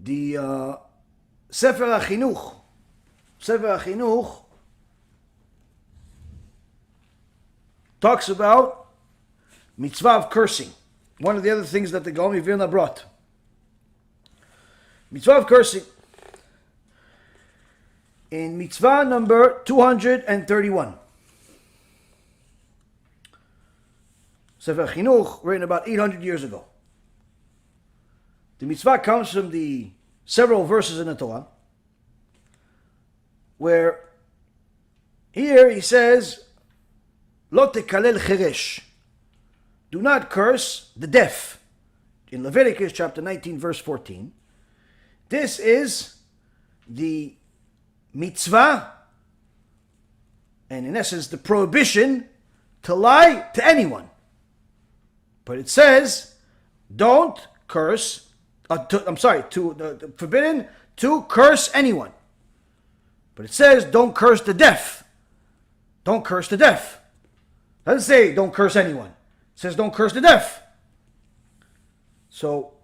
The Sefer HaChinuch talks about mitzvah of cursing. One of the other things that the Gaon of Vilna brought. Mitzvah of cursing. In mitzvah number 231. Sefer Chinuch, written about 800 years ago. The mitzvah comes from the several verses in the Torah, where here he says, Lo tekalel cheresh. Do not curse the deaf. In Leviticus chapter 19, verse 14. This is the mitzvah, and in essence the prohibition to lie to anyone. But it says, don't curse, forbidden to curse anyone. But it says, don't curse the deaf. Don't curse the deaf. It doesn't say, don't curse anyone. It says, don't curse the deaf. So,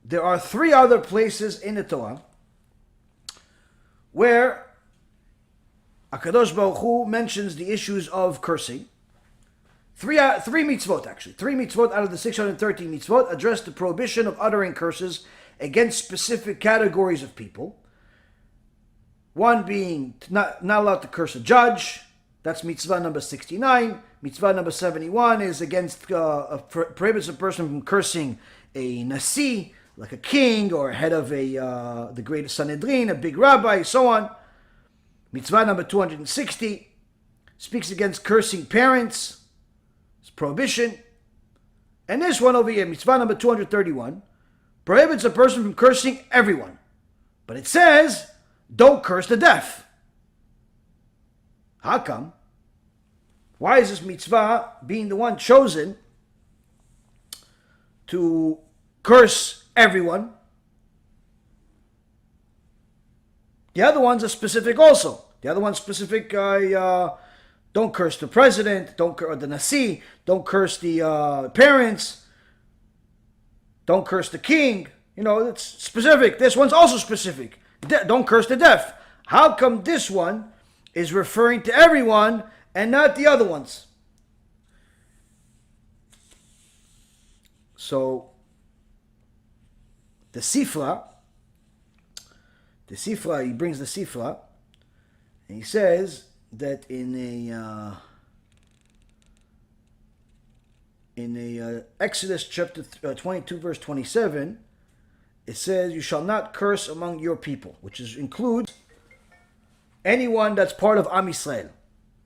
there are three other places in the Torah where HaKadosh Baruch Hu mentions the issues of cursing. Three mitzvot actually. 3 mitzvot out of the 613 mitzvot address the prohibition of uttering curses against specific categories of people. One being not allowed to curse a judge. That's mitzvah number 69. Mitzvah number 71 is against, prohibits a person from cursing a nasi, like a king or head of the great Sanhedrin, a big rabbi, so on. Mitzvah number 260 speaks against cursing parents. It's prohibition. And this one over here, mitzvah number 231, prohibits a person from cursing everyone. But it says, don't curse the deaf. How come? Why is this mitzvah being the one chosen to curse everyone? The other ones are specific also. The other one's specific, don't curse the president, don't curse the nasi, don't curse the parents, don't curse the king. You know, it's specific. This one's also specific. Don't curse the deaf. How come this one is referring to everyone and not the other ones? So, the Sifra, he brings the Sifra, and he says that in Exodus chapter 22 verse 27, it says, you shall not curse among your people, which includes anyone that's part of Am Yisrael.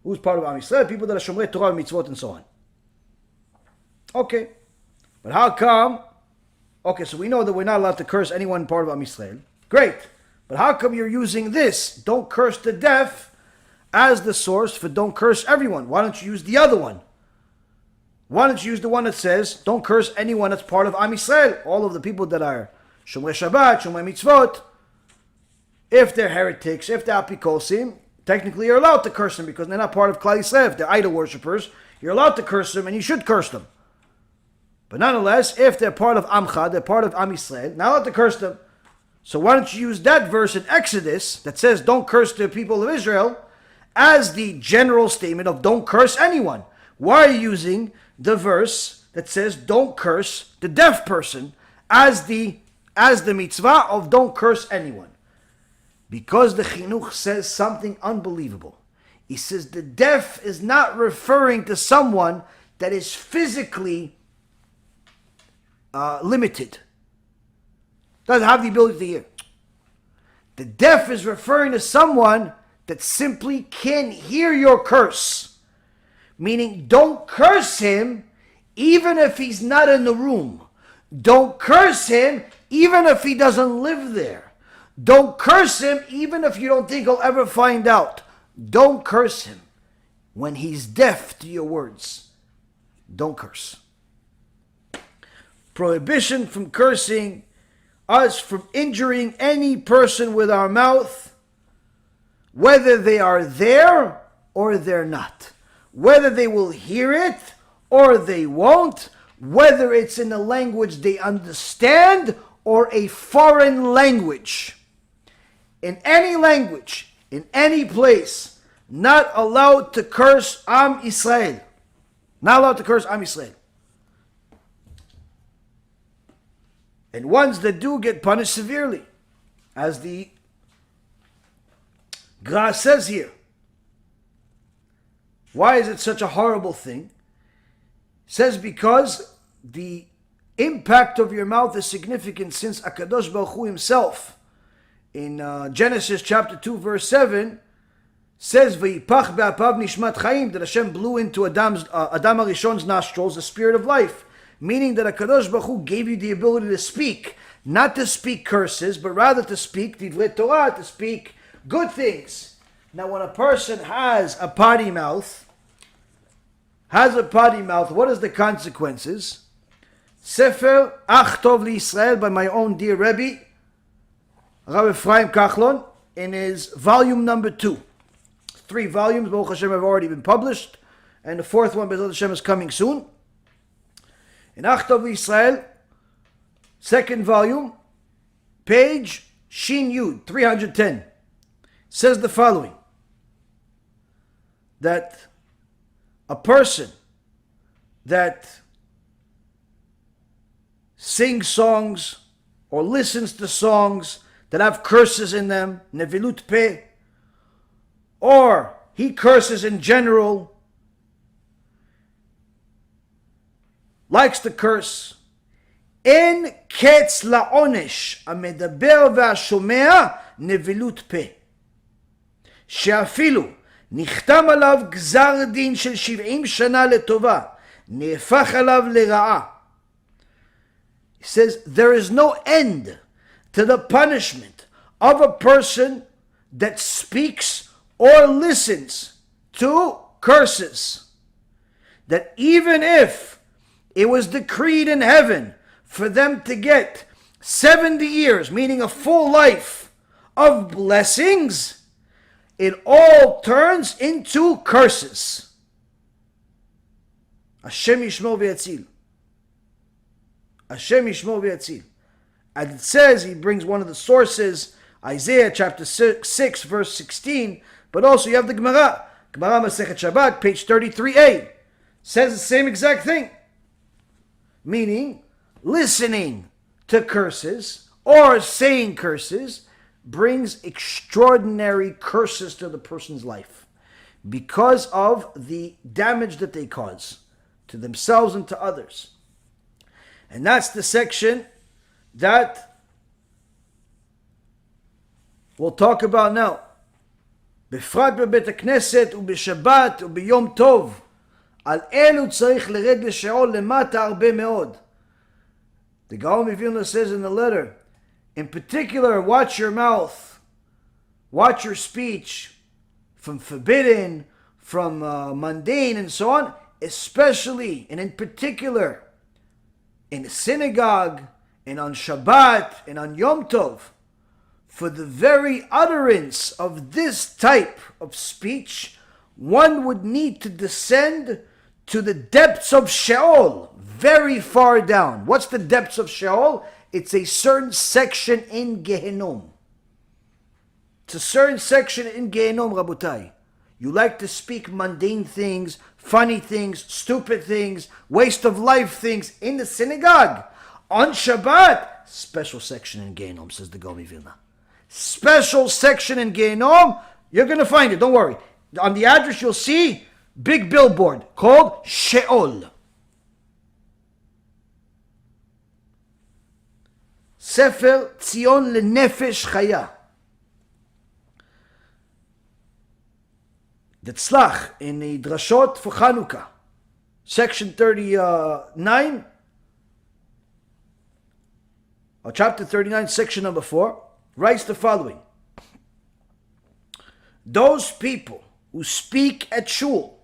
Who's part of Am Yisrael? People that are Shomrei Torah, Mitzvot, and so on. Okay. But how come? Okay, so we know that we're not allowed to curse anyone part of Am Yisrael. Great. But how come you're using this, don't curse the deaf, as the source for don't curse everyone? Why don't you use the other one? Why don't you use the one that says, don't curse anyone that's part of Am Yisrael? All of the people that are Shomrei Shabbat, Shomrei Mitzvot, if they're heretics, if they're apikosim, technically you're allowed to curse them because they're not part of Klal Yisrael. If they're idol worshippers, you're allowed to curse them and you should curse them. But nonetheless, if they're part of Amcha, they're part of Am Yisrael, not allowed to curse them. So why don't you use that verse in Exodus that says don't curse the people of Israel as the general statement of don't curse anyone? Why are you using the verse that says don't curse the deaf person as the mitzvah of don't curse anyone? Because the Chinuch says something unbelievable. He says the deaf is not referring to someone that is physically limited, doesn't have the ability to hear. The deaf is referring to someone that simply can't hear your curse. Meaning, don't curse him even if he's not in the room. Don't curse him even if he doesn't live there. Don't curse him even if you don't think he'll ever find out. Don't curse him when he's deaf to your words. Don't curse. Prohibition from cursing us, from injuring any person with our mouth, whether they are there or they're not, whether they will hear it or they won't, whether it's in a language they understand or a foreign language. In any language, in any place, not allowed to curse Am Yisrael. Not allowed to curse Am Yisrael. And ones that do get punished severely, as the Gra says here. Why is it such a horrible thing? It says because the impact of your mouth is significant, since HaKadosh Baruch Hu himself, in Genesis chapter 2 verse 7, says V'yipach be'apav nishmat chayim, that Hashem blew into Adam HaRishon's nostrils the spirit of life, meaning that HaKadosh Baruch Hu gave you the ability to speak, not to speak curses, but rather to speak divrei Torah, to speak good things. Now when a person has a potty mouth, what is the consequences? Sefer Ach Tov LiYisrael by my own dear Rebbe, Rav Ephraim Kachlon, in his volume number 2. 3 volumes, Baruch Hashem, have already been published, and the 4th one, B'ezrat Hashem, is coming soon. In Ach Tov LiYisrael, 2nd volume, page Shin Yud 310, says the following: that a person that sings songs or listens to songs that have curses in them, nevilut peh, or he curses in general, likes to curse, en ketz la'onesh המדבר והשומע נבילות פה, שאפילו נכתם עליו גזר דין של 70 שנה לטובה, נהפך עליו לרעה. He says there is no end to the punishment of a person that speaks or listens to curses. That even if it was decreed in heaven for them to get 70 years, meaning a full life of blessings, it all turns into curses. Hashem yishmor v'yatzil. Hashem yishmor v'yatzil. And it says, he brings one of the sources, Isaiah chapter 6 verse 16, but also you have the Gemara Masechet Shabbat, page 33a, says the same exact thing. Meaning, listening to curses or saying curses brings extraordinary curses to the person's life because of the damage that they cause to themselves and to others. And that's the section that we'll talk about now. בפרט בבית הכנסת ובשבת וביום טוב, על אלו צריך לרד לשאול למטה הרבה מאוד. The Gaon of Vilna says in the letter, in particular, watch your mouth, watch your speech from forbidden, from mundane and so on, especially and in particular in the synagogue and on Shabbat and on Yom Tov. For the very utterance of this type of speech, one would need to descend to the depths of Sheol, very far down. What's the depths of Sheol? It's a certain section in Gehenom. It's a certain section in Gehenom, Rabotai. You like to speak mundane things, funny things, stupid things, waste of life things in the synagogue. On Shabbat, special section in Gehenom, says the Gaon Vilna. Special section in Gehenom, you're going to find it, don't worry. On the address you'll see big billboard called Sheol. Sefer Tzion Lenefesh Chaya. The Tzlach in the Drashot for Chanukah, section 39, or chapter 39, section number 4, writes the following: those people who speak at shul,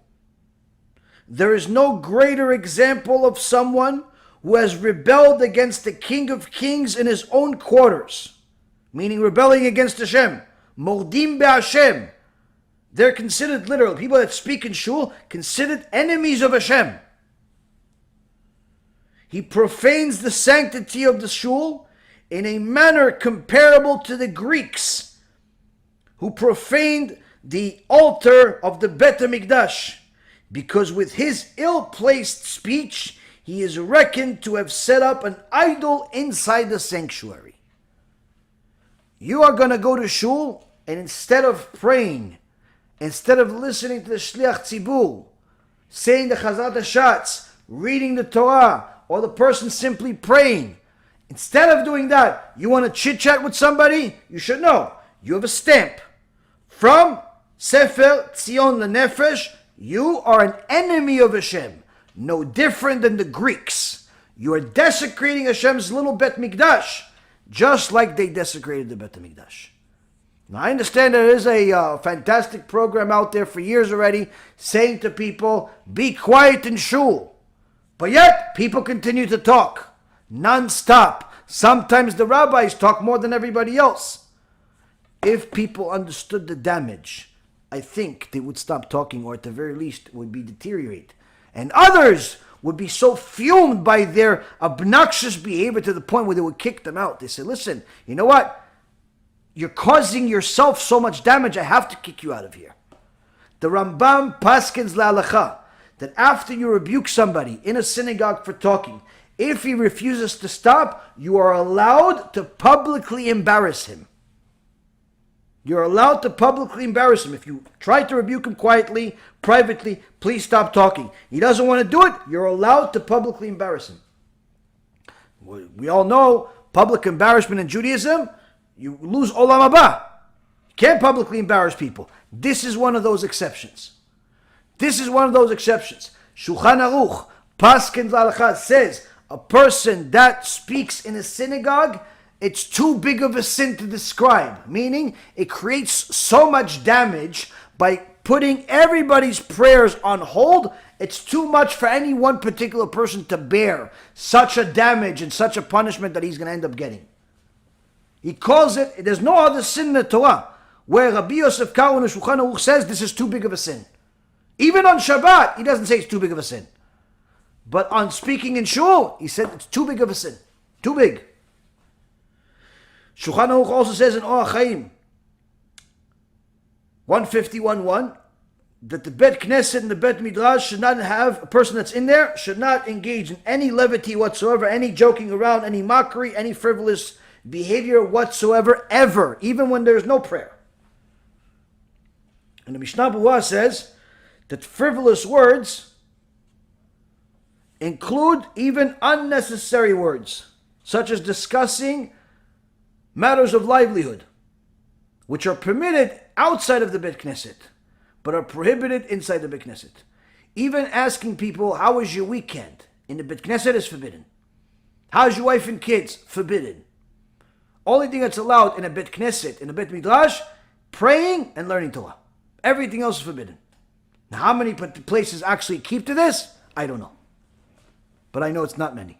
there is no greater example of someone who has rebelled against the King of Kings in his own quarters, meaning rebelling against Hashem. Mordim be'Hashem. They're considered, literally, people that speak in shul, considered enemies of Hashem. He profanes the sanctity of the shul in a manner comparable to the Greeks who profaned the altar of the Bet HaMikdash, because with his ill-placed speech he is reckoned to have set up an idol inside the sanctuary. You are going to go to shul, and instead of praying, instead of listening to the Shliach Tzibur, saying the Chazat HaShatz, reading the Torah, or the person simply praying, instead of doing that, you want to chit-chat with somebody, you should know, you have a stamp from Sefer Tzion Lenefesh. You are an enemy of Hashem, no different than the Greeks. You are desecrating Hashem's little Bet Mikdash, just like they desecrated the Bet Mikdash. Now, I understand there is a fantastic program out there for years already saying to people, be quiet in shul. But yet, people continue to talk non-stop. Sometimes the rabbis talk more than everybody else. If people understood the damage, I think they would stop talking, or at the very least would be deteriorate. And others would be so fumed by their obnoxious behavior to the point where they would kick them out. They say, listen, you know what? You're causing yourself so much damage, I have to kick you out of here. The Rambam paskins la'alacha that after you rebuke somebody in a synagogue for talking, if he refuses to stop, you are allowed to publicly embarrass him. You're allowed to publicly embarrass him. If you try to rebuke him quietly, privately, please stop talking. He doesn't want to do it, you're allowed to publicly embarrass him. We all know public embarrassment in Judaism, you lose olam haba. You can't publicly embarrass people. This is one of those exceptions. This is one of those exceptions. Shulchan Aruch, Paskin Zalachah says, a person that speaks in a synagogue, it's too big of a sin to describe. Meaning, it creates so much damage by putting everybody's prayers on hold. It's too much for any one particular person to bear such a damage and such a punishment that he's going to end up getting. He calls it, there's no other sin in the Torah where Rabbi Yosef Karo in the Shulchan Aruch says this is too big of a sin. Even on Shabbat, he doesn't say it's too big of a sin. But on speaking in shul, he said it's too big of a sin. Too big. Shulchan Aruch also says in Orach Chaim 151.1 that the Bet Knesset and the Bet Midrash should not have, a person that's in there should not engage in any levity whatsoever, any joking around, any mockery, any frivolous behavior whatsoever, ever, even when there's no prayer. And the Mishnah Berurah says that frivolous words include even unnecessary words, such as discussing matters of livelihood, which are permitted outside of the Bet Knesset, but are prohibited inside the Bet Knesset. Even asking people, how was your weekend? In the Bet Knesset is forbidden. How's your wife and kids? Forbidden. Only thing that's allowed in a Bet Knesset, in a Bet Midrash, praying and learning Torah. Everything else is forbidden. Now, how many places actually keep to this? I don't know. But I know it's not many.